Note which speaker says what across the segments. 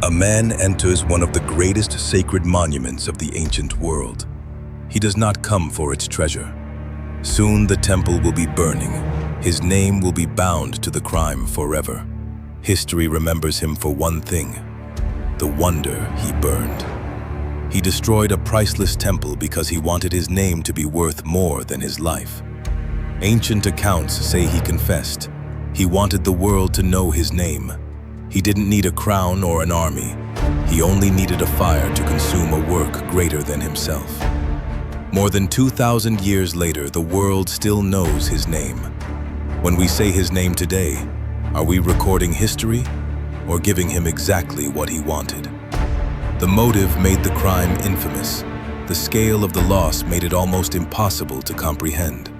Speaker 1: A man enters one of the greatest sacred monuments of the ancient world. He does not come for its treasure. Soon the temple will be burning. His name will be bound to the crime forever. History remembers him for one thing: the wonder he burned. He destroyed a priceless temple because he wanted his name to be worth more than his life. Ancient accounts say he confessed. He wanted the world to know his name. He didn't need a crown or an army. He only needed a fire to consume a work greater than himself. More than 2,000 years later, the world still knows his name. When we say his name today, are we recording history or giving him exactly what he wanted? The motive made the crime infamous. The scale of the loss made it almost impossible to comprehend.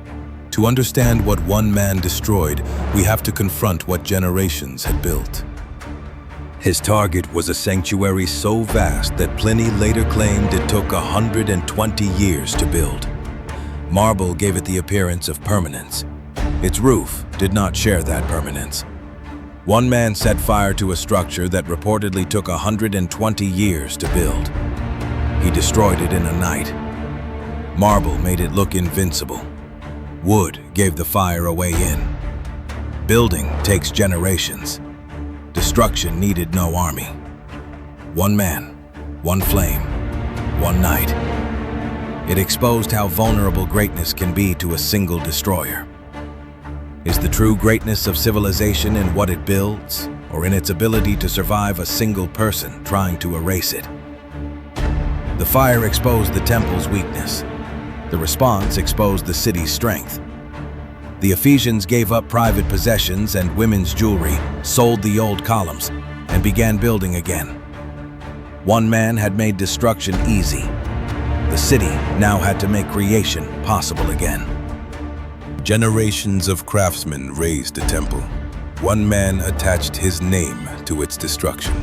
Speaker 1: To understand what one man destroyed, we have to confront what generations had built. His target was a sanctuary so vast that Pliny later claimed it took 120 years to build. Marble gave it the appearance of permanence. Its roof did not share that permanence. One man set fire to a structure that reportedly took 120 years to build. He destroyed it in a night. Marble made it look invincible. Wood gave the fire a way in. Building takes generations. Destruction needed no army. One man, one flame, one night. It exposed how vulnerable greatness can be to a single destroyer. Is the true greatness of civilization in what it builds, or in its ability to survive a single person trying to erase it? The fire exposed the temple's weakness. The response exposed the city's strength. The Ephesians gave up private possessions and women's jewelry, sold the old columns, and began building again. One man had made destruction easy. The city now had to make creation possible again. Generations of craftsmen raised a temple. One man attached his name to its destruction.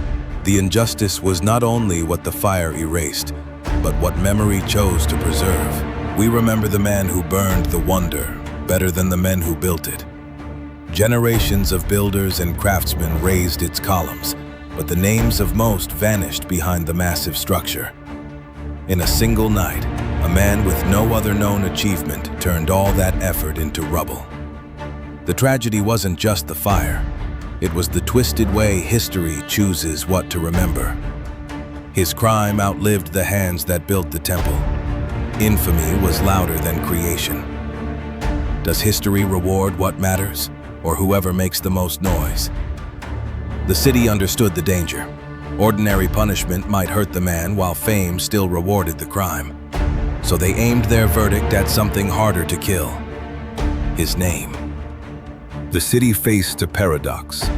Speaker 1: The injustice was not only what the fire erased, but what memory chose to preserve. We remember the man who burned the wonder better than the men who built it. Generations of builders and craftsmen raised its columns, but the names of most vanished behind the massive structure. In a single night, a man with no other known achievement turned all that effort into rubble. The tragedy wasn't just the fire. It was the twisted way history chooses what to remember. His crime outlived the hands that built the temple. Infamy was louder than creation. Does history reward what matters, or whoever makes the most noise? The city understood the danger. Ordinary punishment might hurt the man while fame still rewarded the crime. So they aimed their verdict at something harder to kill: his name. The city faced a paradox.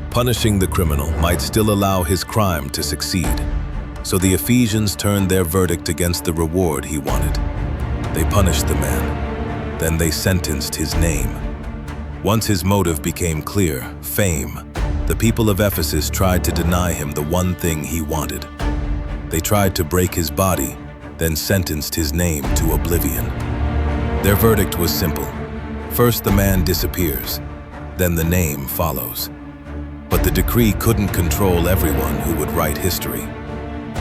Speaker 1: Punishing the criminal might still allow his crime to succeed. So the Ephesians turned their verdict against the reward he wanted. They punished the man. Then they sentenced his name. Once his motive became clear, fame, the people of Ephesus tried to deny him the one thing he wanted. They tried to break his body, then sentenced his name to oblivion. Their verdict was simple. First the man disappears, then the name follows. But the decree couldn't control everyone who would write history.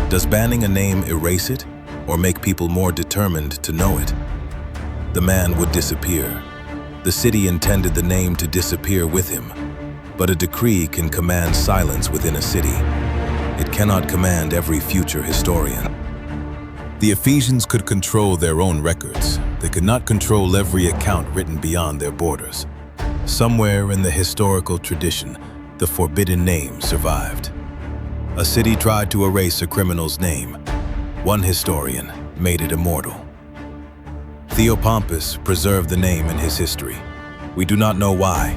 Speaker 1: Does banning a name erase it, or make people more determined to know it? The man would disappear. The city intended the name to disappear with him. But a decree can command silence within a city. It cannot command every future historian. The Ephesians could control their own records. They could not control every account written beyond their borders. Somewhere in the historical tradition, the forbidden name survived. A city tried to erase a criminal's name. One historian made it immortal. Theopompus preserved the name in his history. We do not know why.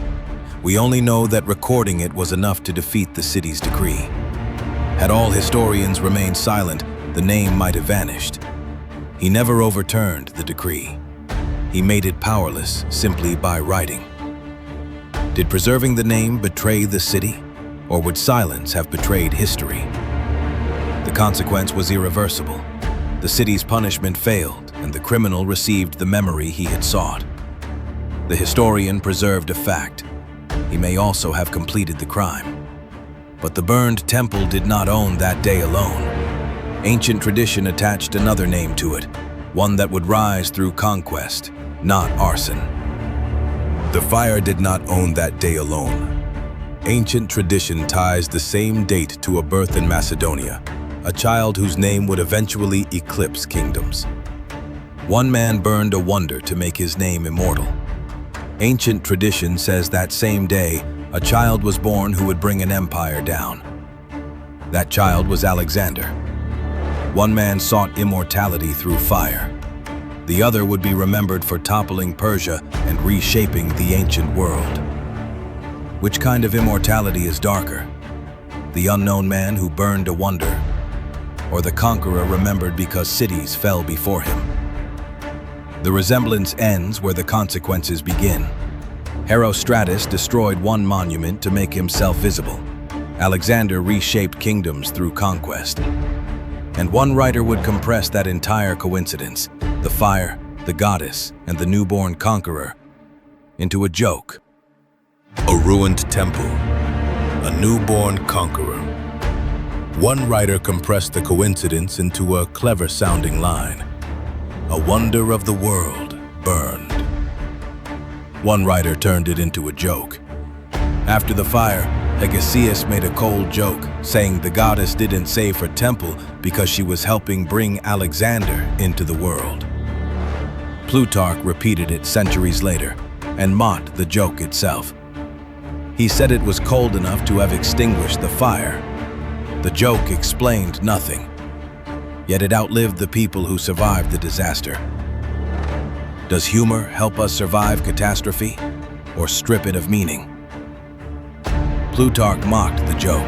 Speaker 1: We only know that recording it was enough to defeat the city's decree. Had all historians remained silent, the name might have vanished. He never overturned the decree. He made it powerless simply by writing. Did preserving the name betray the city, or would silence have betrayed history? The consequence was irreversible. The city's punishment failed, and the criminal received the memory he had sought. The historian preserved a fact. He may also have completed the crime. But the burned temple did not own that day alone. Ancient tradition attached another name to it, one that would rise through conquest, not arson. The fire did not own that day alone. Ancient tradition ties the same date to a birth in Macedonia, a child whose name would eventually eclipse kingdoms. One man burned a wonder to make his name immortal. Ancient tradition says that same day, a child was born who would bring an empire down. That child was Alexander. One man sought immortality through fire. The other would be remembered for toppling Persia and reshaping the ancient world. Which kind of immortality is darker? The unknown man who burned a wonder, or the conqueror remembered because cities fell before him? The resemblance ends where the consequences begin. Herostratus destroyed one monument to make himself visible. Alexander reshaped kingdoms through conquest. And one writer would compress that entire coincidence, the fire, the goddess, and the newborn conqueror, into a joke. A ruined temple, a newborn conqueror. One writer compressed the coincidence into a clever-sounding line. A wonder of the world burned. One writer turned it into a joke. After the fire, Herostratus made a cold joke, saying the goddess didn't save her temple because she was helping bring Alexander into the world. Plutarch repeated it centuries later and mocked the joke itself. He said it was cold enough to have extinguished the fire. The joke explained nothing, yet it outlived the people who survived the disaster. Does humor help us survive catastrophe, or strip it of meaning? Plutarch mocked the joke,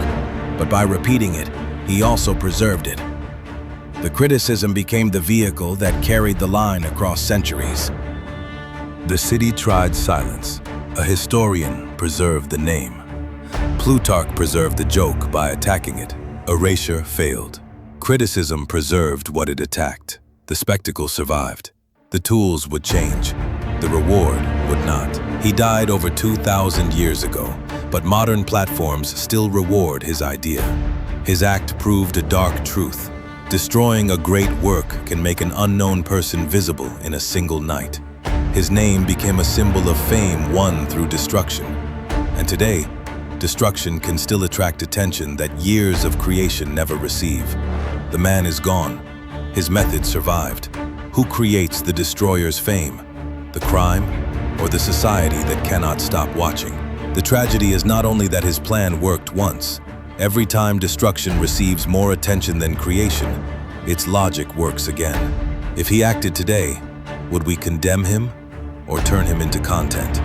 Speaker 1: but by repeating it, he also preserved it. The criticism became the vehicle that carried the line across centuries. The city tried silence. A historian preserved the name. Plutarch preserved the joke by attacking it. Erasure failed. Criticism preserved what it attacked. The spectacle survived. The tools would change. The reward would not. He died over 2,000 years ago, but modern platforms still reward his idea. His act proved a dark truth. Destroying a great work can make an unknown person visible in a single night. His name became a symbol of fame won through destruction. And today, destruction can still attract attention that years of creation never receive. The man is gone. His method survived. Who creates the destroyer's fame? The crime or the society that cannot stop watching? The tragedy is not only that his plan worked once. Every time destruction receives more attention than creation, its logic works again. If he acted today, would we condemn him or turn him into content?